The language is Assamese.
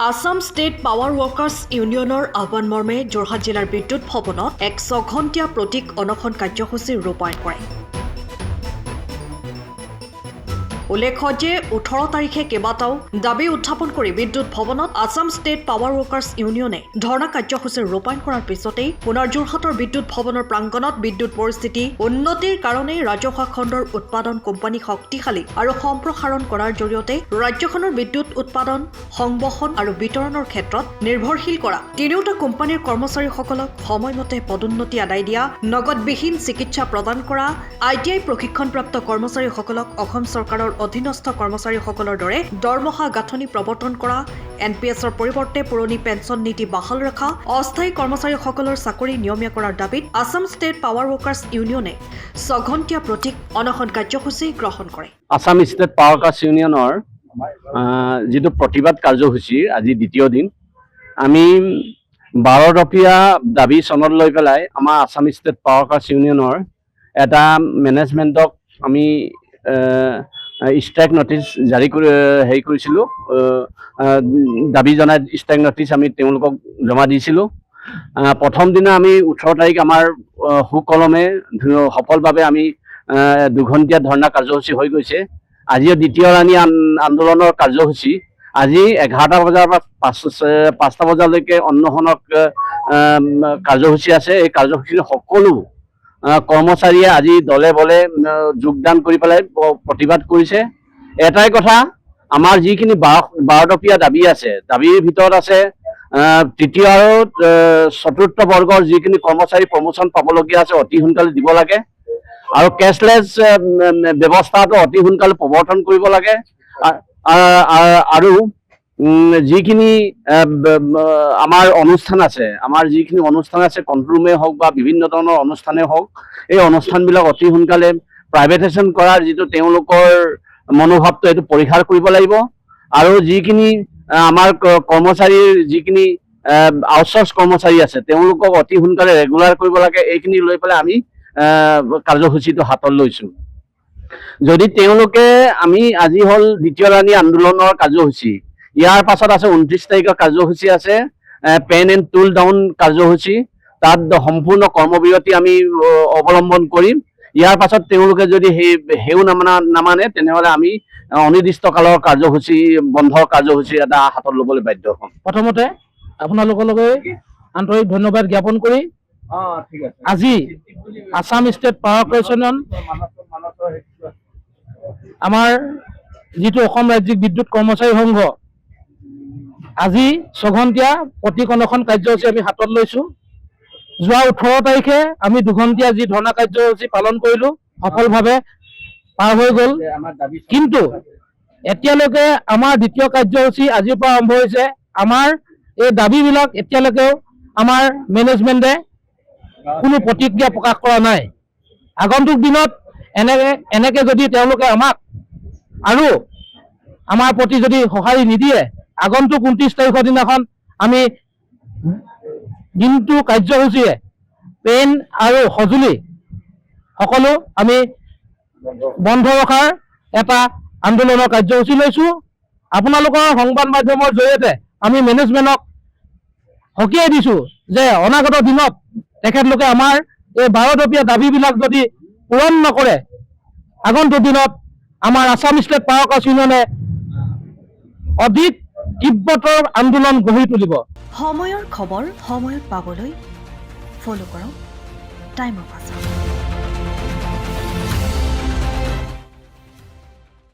আসাম ষ্টেট পাৱাৰ ৱৰ্কাৰ্ছ ইউনিয়নৰ আহ্বান মৰ্মে যোৰহাট জিলাৰ বিদ্যুৎ ভৱনত এক 6 ঘণ্টীয়া প্ৰতীক অনশন কাৰ্যসূচী ৰূপায়ণ কৰে। উল্লেখ্য যে 18 তাৰিখে কেইবাটাও দাবী উত্থাপন কৰি বিদ্যুৎ ভৱনত আসাম ষ্টেট পাৱাৰ ৱৰ্কাৰ্ছ ইউনিয়নে ধৰ্ণা কাৰ্যসূচী ৰূপায়ণ কৰাৰ পিছতেই পুনৰ যোৰহাটৰ বিদ্যুৎ ভৱনৰ প্ৰাংগণত বিদ্যুৎ পৰিস্থিতি উন্নতিৰ কাৰণে ৰাজহুৱা খণ্ডৰ উৎপাদন কোম্পানী শক্তিশালী আৰু সম্প্ৰসাৰণ কৰাৰ জৰিয়তে ৰাজ্যখনৰ বিদ্যুৎ উৎপাদন সংবহন আৰু বিতৰণৰ ক্ষেত্ৰত নিৰ্ভৰশীল কৰা তিনিওটা কোম্পানীৰ কৰ্মচাৰীসকলক সময়মতে পদোন্নতি আদায় দিয়া নগদবিহীন চিকিৎসা প্ৰদান কৰা ITI প্ৰশিক্ষণপ্ৰাপ্ত কৰ্মচাৰীসকলক অসম চৰকাৰৰ অধীনস্থ কৰ্মচাৰীসকলৰ দৰে দৰমহা গাঁথনি প্ৰৱৰ্তন কৰা NPSৰ পৰিৱৰ্তে পুৰণি পেঞ্চন নীতি বাহাল ৰখা অস্থায়ী কৰ্মচাৰীসকলৰ চাকৰি নিয়মীয়া কৰাৰ দাবীত আসাম ষ্টেট পাৱাৰ ৱৰ্কাৰ্ছ ইউনিয়নে 6 ঘণ্টীয়া প্ৰতীক অনশন কাৰ্যসূচী গ্ৰহণ কৰে। আসাম ষ্টেট পাৱাৰ ৱৰ্কাৰ্ছ ইউনিয়নৰ যিটো প্ৰতিবাদ কাৰ্যসূচী আজি দ্বিতীয় দিন আমি 12 দফীয়া দাবী চনত লৈ পেলাই আমাৰ আসাম ষ্টেট পাৱাৰ ৱৰ্কাৰ্ছ ইউনিয়নৰ এটা মেনেজমেণ্টক আমি ষ্ট্ৰাইক নটিচ জাৰি কৰিছিলোঁ দাবী জনাই ষ্ট্ৰাইক নটিচ আমি তেওঁলোকক জমা দিছিলোঁ। প্ৰথম দিনা আমি 18 তাৰিখ আমাৰ সুকলমে সফলভাৱে আমি 2 ঘণ্টীয়া ধৰ্ণা কাৰ্যসূচী হৈ গৈছে। আজিও দ্বিতীয় ৰাণী আন্দোলনৰ কাৰ্যসূচী আজি 11টা বজাৰ পৰা 5টা বজালৈকে অন্নশনৰ কাৰ্যসূচী আছে। এই কাৰ্যসূচী সকলো কৰ্মচাৰীয়ে আজি দলে বলে যোগদান কৰি পেলাই প্ৰতিবাদ কৰিছে। এটাই কথা, আমাৰ যিখিনি 12 দফীয়া দাবী আছে, দাবীৰ ভিতৰত আছে তৃতীয় আৰু চতুৰ্থ বৰ্গৰ যিখিনি কৰ্মচাৰী প্ৰমোচন পাবলগীয়া আছে অতি সোনকালে দিব লাগে আৰু কেছলেছ ব্যৱস্থাটো অতি সোনকালে প্ৰৱৰ্তন কৰিব লাগে আৰু যিখিনি আমাৰ অনুষ্ঠান আছে, আমাৰ যিখিনি অনুষ্ঠান আছে কণ্ট্ৰলৰুমে হওক বা বিভিন্ন ধৰণৰ অনুষ্ঠানেই হওক, এই অনুষ্ঠানবিলাক অতি সোনকালে প্ৰাইভেটাইজেশ্যন কৰাৰ যিটো তেওঁলোকৰ মনোভাৱটো এইটো পৰীক্ষা কৰিব লাগিব আৰু যিখিনি আমাৰ কৰ্মচাৰীৰ যিখিনি আউটচৰ্চ কৰ্মচাৰী আছে তেওঁলোকক অতি সোনকালে ৰেগুলাৰ কৰিব লাগে। এইখিনি লৈ পেলাই আমি কাৰ্যসূচীটো হাতত লৈছোঁ। যদি তেওঁলোকে আমি আজি হ'ল দ্বিতীয় ৰাণী আন্দোলনৰ কাৰ্যসূচী, ইয়াৰ পাছত আছে 29 তাৰিখৰ কাৰ্যসূচী আছে পেন এণ্ড টুল ডাউন কাৰ্যসূচী, তাত সম্পূৰ্ণ কৰ্মবিৰতি আমি অৱলম্বন কৰিম। ইয়াৰ পাছত তেওঁলোকে যদি সেও নামানে তেনেহ'লে আমি অনিৰ্দিষ্ট কালৰ কাৰ্যসূচী বন্ধৰ কাৰ্যসূচী এটা হাতত ল'বলৈ বাধ্য হ'ম। প্ৰথমতে আপোনালোকলৈ আন্তৰিক ধন্যবাদ জ্ঞাপন কৰি আজি আসাম ষ্টেট পাৱাৰ কৰ্পোৰেশ্যন আমাৰ যিটো অসম ৰাজ্যিক বিদ্যুৎ কৰ্মচাৰী সংঘ আজি 6 ঘণ্টীয়া প্ৰতীক অনশন কাৰ্যসূচী আমি হাতত লৈছোঁ। যোৱা 18 তাৰিখে আমি 2 ঘণ্টীয়া যি ধৰ্ণা কাৰ্যসূচী পালন কৰিলোঁ, সফলভাৱে পাৰ হৈ গ'ল। কিন্তু এতিয়ালৈকে আমাৰ দ্বিতীয় কাৰ্যসূচী আজিৰ পৰা আৰম্ভ হৈছে। আমাৰ এই দাবীবিলাক এতিয়ালৈকেও আমাৰ মেনেজমেণ্টে কোনো প্ৰতিক্ৰিয়া প্ৰকাশ কৰা নাই। আগন্তুক দিনত এনেকে যদি তেওঁলোকে আমাক আৰু আমাৰ প্ৰতি যদি সঁহাৰি নিদিয়ে, আগন্তুক 29 তাৰিখৰ দিনাখন আমি দিনটো কাৰ্যসূচীৰে পেন আৰু সঁজুলি সকলো আমি বন্ধ ৰখাৰ এটা আন্দোলনৰ কাৰ্যসূচী লৈছোঁ। আপোনালোকৰ সংবাদ মাধ্যমৰ জৰিয়তে আমি মেনেজমেণ্টক সকীয়াই দিছোঁ যে অনাগত দিনত তেখেতলোকে আমাৰ এই 12 দফীয়া দাবীবিলাক যদি পূৰণ নকৰে, আগন্তুক দিনত আমাৰ আসাম ষ্টেট পাৱাৰ ৱৰ্কাৰ্ছ ইউনিয়নে অধিক তীব্ৰতৰ আন্দোলন গঢ়ি তুলিব। সময়ৰ খবৰ সময়ত পাবলৈ ফ'ল' কৰক টাইম অফ আসাম।